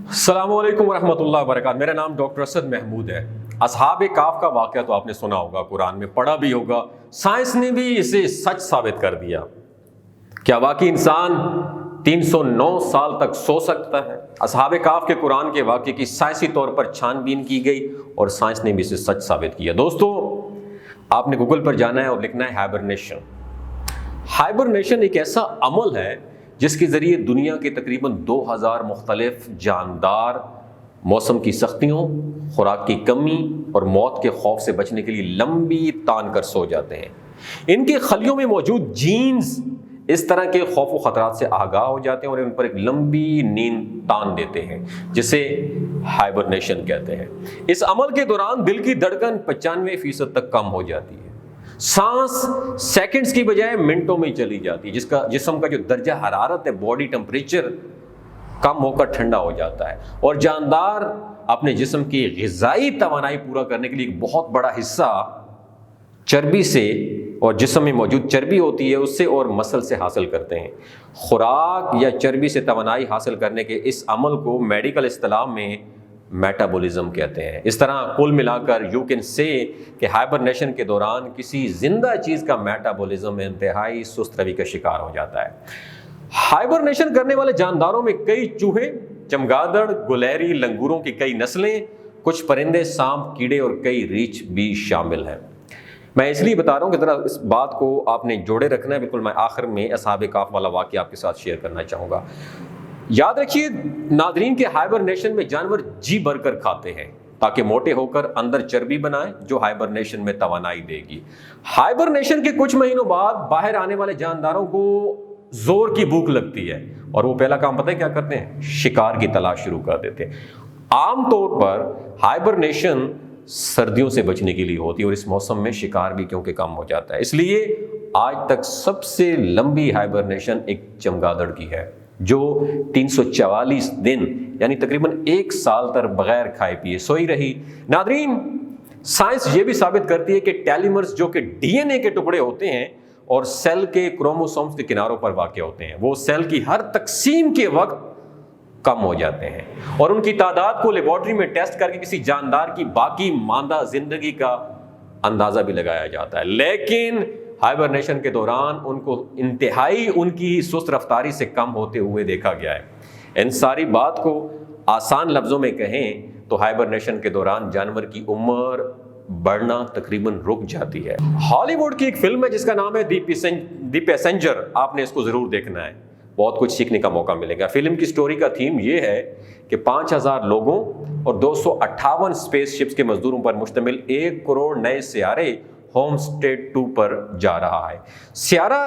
السلام علیکم ورحمۃ اللہ وبرکاتہ۔ میرا نام ڈاکٹر اسد محمود ہے۔ اصحاب کہف کا واقعہ تو آپ نے سنا ہوگا، قرآن میں پڑھا بھی ہوگا، سائنس نے بھی اسے سچ ثابت کر دیا۔ کیا واقعی انسان 309 سال تک سو سکتا ہے؟ اصحاب کہف کے قرآن کے واقعے کی سائنسی طور پر چھان بین کی گئی اور سائنس نے بھی اسے سچ ثابت کیا۔ دوستو، آپ نے گوگل پر جانا ہے اور لکھنا ہے ہائبرنیشن۔ ہائبرنیشن ایک ایسا عمل ہے جس کے ذریعے دنیا کے تقریباً 2000 مختلف جاندار موسم کی سختیوں، خوراک کی کمی اور موت کے خوف سے بچنے کے لیے لمبی تان کر سو جاتے ہیں۔ ان کے خلیوں میں موجود جینز اس طرح کے خوف و خطرات سے آگاہ ہو جاتے ہیں اور ان پر ایک لمبی نیند تان دیتے ہیں، جسے ہائبرنیشن کہتے ہیں۔ اس عمل کے دوران دل کی دھڑکن 95% تک کم ہو جاتی ہے، سانس سیکنڈز کی بجائے منٹوں میں چلی جاتی ہے، جس کا جسم کا جو درجہ حرارت ہے، باڈی ٹمپریچر کم ہو کر ٹھنڈا ہو جاتا ہے، اور جاندار اپنے جسم کی غذائی توانائی پورا کرنے کے لیے ایک بہت بڑا حصہ چربی سے اور جسم میں موجود چربی ہوتی ہے اس سے اور مسل سے حاصل کرتے ہیں۔ خوراک یا چربی سے توانائی حاصل کرنے کے اس عمل کو میڈیکل اصطلاح میں میٹابولزم کہتے ہیں۔ اس طرح کل ملا کر یو کین سے کہ ہائبرنیشن کے دوران کسی زندہ چیز کا میٹابولزم انتہائی سست روی کا شکار ہو جاتا ہے۔ ہائبرنیشن کرنے والے جانداروں میں کئی چوہے، چمگادڑ، گلہری، لنگوروں کی کئی نسلیں، کچھ پرندے، سانپ، کیڑے اور کئی ریچھ بھی شامل ہیں۔ میں اس لیے بتا رہا ہوں کہ ذرا اس بات کو آپ نے جوڑے رکھنا ہے۔ بالکل میں آخر میں اصحاب کہف والا واقعہ آپ کے ساتھ شیئر کرنا چاہوں گا۔ یاد رکھیے ناظرین کہ ہائبرنیشن میں جانور جی بھر کر کھاتے ہیں تاکہ موٹے ہو کر اندر چربی بنائیں جو ہائبرنیشن میں توانائی دے گی۔ ہائبرنیشن کے کچھ مہینوں بعد باہر آنے والے جانداروں کو زور کی بھوک لگتی ہے اور وہ پہلا کام پتہ ہے کیا کرتے ہیں؟ شکار کی تلاش شروع کر دیتے ہیں۔ عام طور پر ہائبرنیشن سردیوں سے بچنے کے لیے ہوتی ہے اور اس موسم میں شکار بھی کیونکہ کم ہو جاتا ہے، اس لیے آج تک سب سے لمبی ہائبرنیشن ایک چمگادڑ کی ہے جو 344 دن یعنی تقریباً 1 سال تک بغیر کھائے پیے سوئی رہی۔ ناظرین، سائنس یہ بھی ثابت کرتی ہے کہ ٹیلیمرز جو کہ ڈی این اے کے ٹکڑے ہوتے ہیں اور سیل کے کروموسومز کے کناروں پر واقع ہوتے ہیں، وہ سیل کی ہر تقسیم کے وقت کم ہو جاتے ہیں اور ان کی تعداد کو لیبارٹری میں ٹیسٹ کر کے کسی جاندار کی باقی ماندہ زندگی کا اندازہ بھی لگایا جاتا ہے، لیکن ہائبرنیشن کے دوران ان کو انتہائی ان کی سست رفتاری سے کم ہوتے ہوئے دیکھا گیا ہے۔ ان ساری بات کو آسان لفظوں میں کہیں تو ہائبرنیشن کے دوران جانور کی عمر بڑھنا تقریباً رک جاتی ہے۔ ہالی ووڈ کی ایک فلم ہے جس کا نام ہے دی پیسنجر، آپ نے اس کو ضرور دیکھنا ہے، بہت کچھ سیکھنے کا موقع ملے گا۔ فلم کی سٹوری کا تھیم یہ ہے کہ 5000 لوگوں اور 258 اسپیس شپس کے مزدوروں پر مشتمل 1 کروڑ نئے سیارے ہوم اسٹیٹ 2 پر جا رہا ہے۔ سیارہ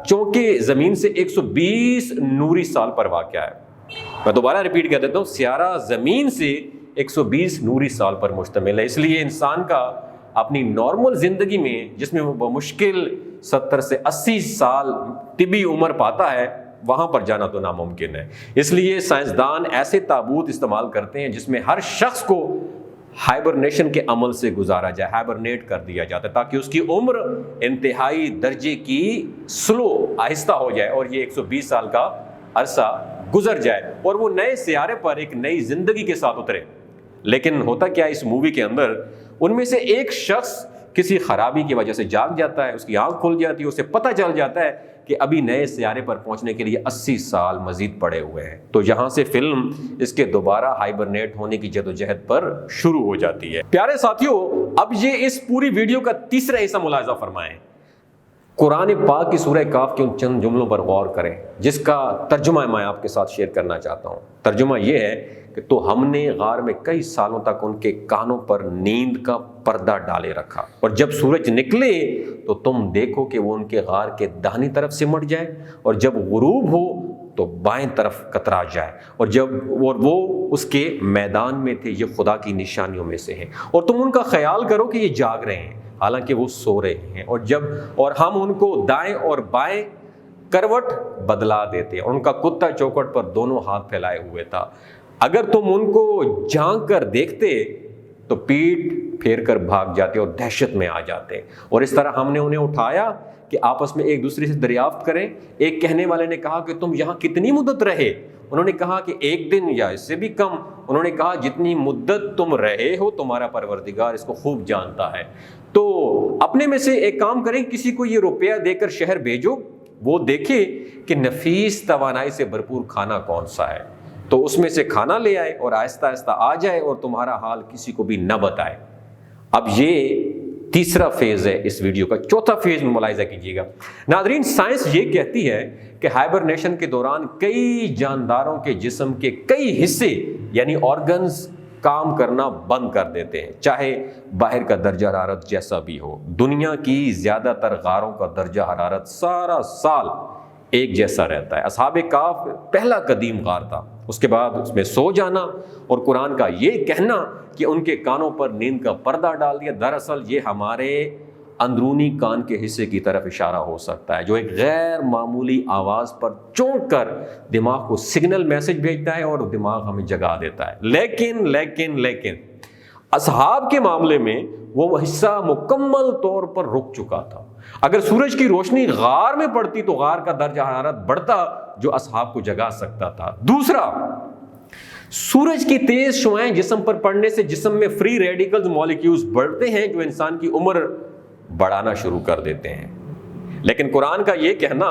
چونکہ زمین سے 120 نوری سال پر واقع ہے۔ میں دوبارہ ریپیٹ کر دیتا ہوں، سیارہ زمین سے 120 نوری سال پر مشتمل ہے، اس لیے انسان کا اپنی نارمل زندگی میں جس میں وہ بمشکل 70 سے 80 سال طبی عمر پاتا ہے، وہاں پر جانا تو ناممکن ہے۔ اس لیے سائنسدان ایسے تابوت استعمال کرتے ہیں جس میں ہر شخص کو ہائبرنیشن کے عمل سے گزارا جائے، ہائبرنیٹ کر دیا جاتا ہے تاکہ اس کی عمر انتہائی درجے کی سلو آہستہ ہو جائے اور یہ 120 سال کا عرصہ گزر جائے اور وہ نئے سیارے پر ایک نئی زندگی کے ساتھ اترے۔ لیکن ہوتا کیا اس مووی کے اندر، ان میں سے ایک شخص کسی خرابی کی وجہ سے جاگ جاتا ہے، اس کی آنکھ کھل جاتی ہے، اسے پتہ چل جاتا ہے کہ ابھی نئے سیارے پر پہنچنے کے لیے 80 سال مزید پڑے ہوئے ہیں۔ تو یہاں سے فلم اس کے دوبارہ ہائبرنیٹ ہونے کی جدوجہد پر شروع ہو جاتی ہے۔ پیارے ساتھیوں، اب یہ اس پوری ویڈیو کا تیسرا حصہ ملاحظہ فرمائیں۔ قرآن پاک کی سورہ کہف کے ان چند جملوں پر غور کریں جس کا ترجمہ میں آپ کے ساتھ شیئر کرنا چاہتا ہوں۔ ترجمہ یہ ہے کہ تو ہم نے غار میں کئی سالوں تک ان کے کانوں پر نیند کا پردہ ڈالے رکھا، اور جب سورج نکلے تو تم دیکھو کہ وہ ان کے غار کے داہنی طرف سمٹ جائے اور جب غروب ہو تو بائیں طرف کترا جائے، اور وہ اس کے میدان میں تھے، یہ خدا کی نشانیوں میں سے ہیں، اور تم ان کا خیال کرو کہ یہ جاگ رہے ہیں حالانکہ وہ سو رہے ہیں، اور ہم ان کو دائیں اور بائیں کروٹ بدلا دیتے ہیں، اور ان کا کتا چوکھٹ پر دونوں ہاتھ پھیلائے ہوئے تھا۔ اگر تم ان کو جھانک کر دیکھتے تو پیٹ پھیر کر بھاگ جاتے اور دہشت میں آ جاتے، اور اس طرح ہم نے انہیں اٹھایا کہ آپس میں ایک دوسرے سے دریافت کریں۔ ایک کہنے والے نے کہا کہ تم یہاں کتنی مدت رہے؟ انہوں نے کہا کہ 1 دن یا اس سے بھی کم. انہوں نے کہا جتنی مدت تم رہے ہو تمہارا پروردگار اس کو خوب جانتا ہے. تو اپنے میں سے ایک کام کریں, کسی کو یہ روپیہ دے کر شہر بھیجو, وہ دیکھے کہ نفیس توانائی سے بھرپور کھانا کون سا ہے, تو اس میں سے کھانا لے آئے اور آہستہ آہستہ آ جائے اور تمہارا حال کسی کو بھی نہ بتائے. اب یہ تیسرا فیز ہے اس ویڈیو کا. چوتھا فیز میں ملاحظہ کیجیے گا ناظرین, سائنس یہ کہتی ہے کہ ہائبرنیشن کے دوران کئی جانداروں کے جسم کے کئی حصے یعنی آرگنز کام کرنا بند کر دیتے ہیں, چاہے باہر کا درجہ حرارت جیسا بھی ہو. دنیا کی زیادہ تر غاروں کا درجہ حرارت سارا سال ایک جیسا رہتا ہے. اصحاب کہف پہلا قدیم غار تھا, اس کے بعد اس میں سو جانا اور قرآن کا یہ کہنا کہ ان کے کانوں پر نیند کا پردہ ڈال دیا, دراصل یہ ہمارے اندرونی کان کے حصے کی طرف اشارہ ہو سکتا ہے جو ایک غیر معمولی آواز پر چونک کر دماغ کو سگنل میسج بھیجتا ہے اور دماغ ہمیں جگا دیتا ہے. لیکن اصحاب کے معاملے میں وہ حصہ مکمل طور پر رک چکا تھا. اگر سورج کی روشنی غار میں پڑتی تو غار کا درجہ حرارت بڑھتا جو اصحاب کو جگا سکتا تھا. دوسرا, سورج کی تیز شعاعیں جسم پر پڑنے سے جسم میں فری ریڈیکلز مالیکیولز بڑھتے ہیں جو انسان کی عمر بڑھانا شروع کر دیتے ہیں. لیکن قرآن کا یہ کہنا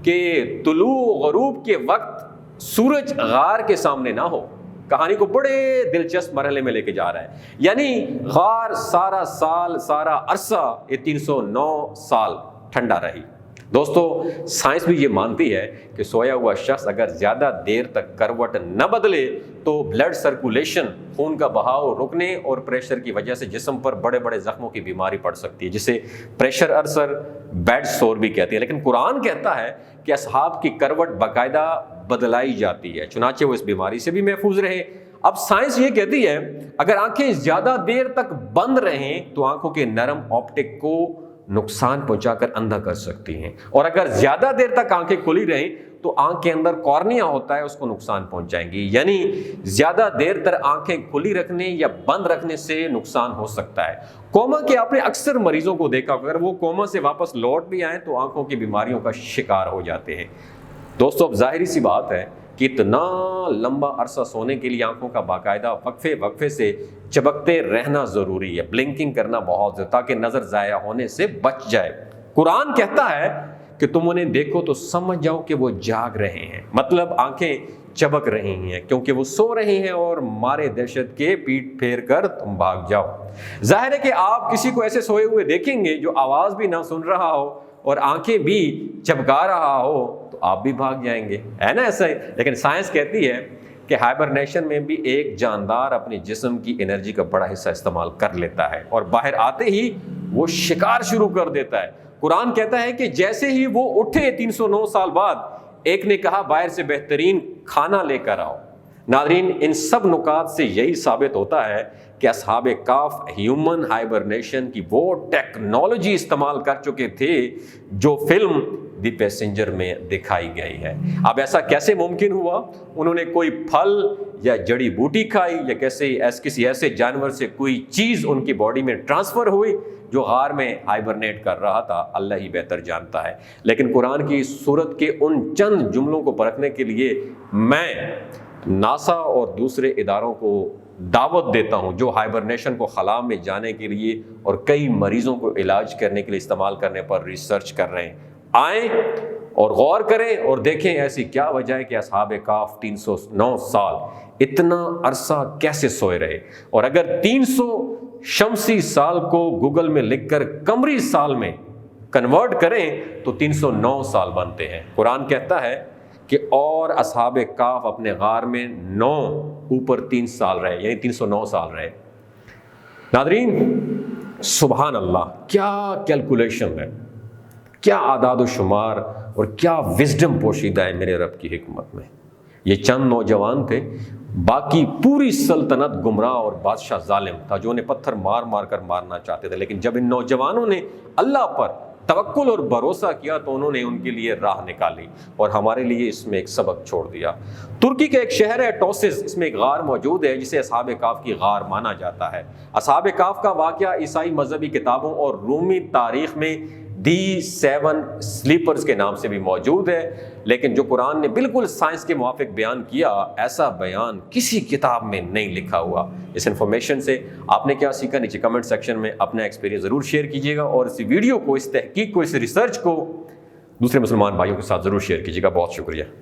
کہ طلوع غروب کے وقت سورج غار کے سامنے نہ ہو کہانی کو بڑے دلچسپ مرحلے میں لے کے جا رہا ہے. یعنی غار سارا عرصہ یہ 309 سال ٹھنڈا رہی. دوستو, سائنس بھی یہ مانتی ہے کہ سویا ہوا شخص اگر زیادہ دیر تک کروٹ نہ بدلے تو بلڈ سرکولیشن, خون کا بہاؤ رکنے اور پریشر کی وجہ سے جسم پر بڑے بڑے زخموں کی بیماری پڑ سکتی ہے جسے پریشر ارسر بیڈ سور بھی کہتے ہیں. لیکن قرآن کہتا ہے کہ اصحاب کی کروٹ باقاعدہ بدلائی جاتی ہے, چنانچہ وہ اس بیماری سے بھی محفوظ رہے. اب سائنس یہ کہتی ہے اگر آنکھیں زیادہ دیر تک بند رہیں تو آنکھوں کے نرم آپٹک کو نقصان پہنچا کر اندھا کر سکتی ہیں, اور اگر زیادہ دیر تک آنکھیں کھلی رہیں تو آنکھ کے اندر کارنیا ہوتا ہے اس کو نقصان پہنچائیں گی. یعنی زیادہ دیر تک آنکھیں کھلی رکھنے یا بند رکھنے سے نقصان ہو سکتا ہے. کوما کے آپ نے اکثر مریضوں کو دیکھا, اگر وہ کوما سے واپس لوٹ بھی آئیں تو آنکھوں کی بیماریوں کا شکار ہو جاتے ہیں. دوستو, اب ظاہری سی بات ہے کہ اتنا لمبا عرصہ سونے کے لیے آنکھوں کا باقاعدہ وقفے سے چبکتے رہنا ضروری ہے, بلنکنگ کرنا بہت ضروری تاکہ نظر ضائع ہونے سے بچ جائے. قرآن کہتا ہے کہ تم انہیں دیکھو تو سمجھ جاؤ کہ وہ جاگ رہے ہیں, مطلب آنکھیں چبک رہی ہیں کیونکہ وہ سو رہی ہیں, اور مارے دہشت کے پیٹ پھیر کر تم بھاگ جاؤ. ظاہر ہے کہ آپ کسی کو ایسے سوئے ہوئے دیکھیں گے جو آواز بھی نہ سن رہا ہو اور آنکھیں بھی چبکا رہا ہو تو آپ بھی بھاگ جائیں گے, ہے نا ایسا ہی. لیکن سائنس کہتی ہے کہ ہائبرنیشن میں بھی ایک جاندار اپنے جسم کی انرجی کا بڑا حصہ استعمال کر لیتا ہے اور باہر آتے ہی وہ شکار شروع کر دیتا ہے. قرآن کہتا ہے کہ جیسے ہی وہ اٹھے 309 سال بعد ایک نے کہا باہر سے بہترین کھانا لے کر آؤ. ناظرین, ان سب نکات سے یہی ثابت ہوتا ہے کہ اصحاب کہف ہیومن ہائبرنیشن کی وہ ٹیکنالوجی استعمال کر چکے تھے جو فلم دی پیسنجر میں دکھائی گئی ہے. اب ایسا کیسے ممکن ہوا؟ انہوں نے کوئی پھل یا جڑی بوٹی کھائی یا کسی ایسے جانور سے کوئی چیز ان کی باڈی میں ٹرانسفر ہوئی جو غار میں ہائبرنیٹ کر رہا تھا, اللہ ہی بہتر جانتا ہے. لیکن قرآن کی صورت کے ان چند جملوں کو پرکھنے کے لیے میں ناسا اور دوسرے اداروں کو دعوت دیتا ہوں جو ہائبرنیشن کو خلا میں جانے کے لیے اور کئی مریضوں کو علاج کرنے کے لیے استعمال کرنے پر ریسرچ کر رہے ہیں. آئیں اور غور کریں اور دیکھیں ایسی کیا وجہ ہے کہ اصحاب کہف 309 سال اتنا عرصہ کیسے سوئے رہے, اور اگر 300 شمسی سال کو گوگل میں لکھ کر قمری سال میں کنورٹ کریں تو 309 سال بنتے ہیں. قرآن کہتا ہے کہ اور اصحاب کہف اپنے غار میں 9 اوپر 3 سال رہے, یعنی 309 سال رہے. ناظرین, سبحان اللہ, کیا کیلکولیشن ہے, کیا اعداد و شمار اور کیا وزڈم پوشیدہ ہے میرے رب کی حکمت میں. یہ چند نوجوان تھے, باقی پوری سلطنت گمراہ اور بادشاہ ظالم تھا جو انہیں پتھر مار مار کر مارنا چاہتے تھے. لیکن جب ان نوجوانوں نے اللہ پر توکل اور بھروسہ کیا تو انہوں نے ان کے لیے راہ نکالی اور ہمارے لیے اس میں ایک سبق چھوڑ دیا. ترکی کا ایک شہر ہے ٹوسس, اس میں ایک غار موجود ہے جسے اصحاب کہف کی غار مانا جاتا ہے. اصحاب کہف کا واقعہ عیسائی مذہبی کتابوں اور رومی تاریخ میں D7 سلیپرز کے نام سے بھی موجود ہے، لیکن جو قرآن نے بالکل سائنس کے موافق بیان کیا، ایسا بیان کسی کتاب میں نہیں لکھا ہوا۔ اس انفارمیشن سے آپ نے کیا سیکھا؟ نیچے کمنٹ سیکشن میں اپنا ایکسپیرینس ضرور شیئر کیجیے گا، اور اس ویڈیو کو، اس تحقیق کو، اس ریسرچ کو دوسرے مسلمان بھائیوں کے ساتھ ضرور شیئر کیجیے گا۔ بہت شکریہ۔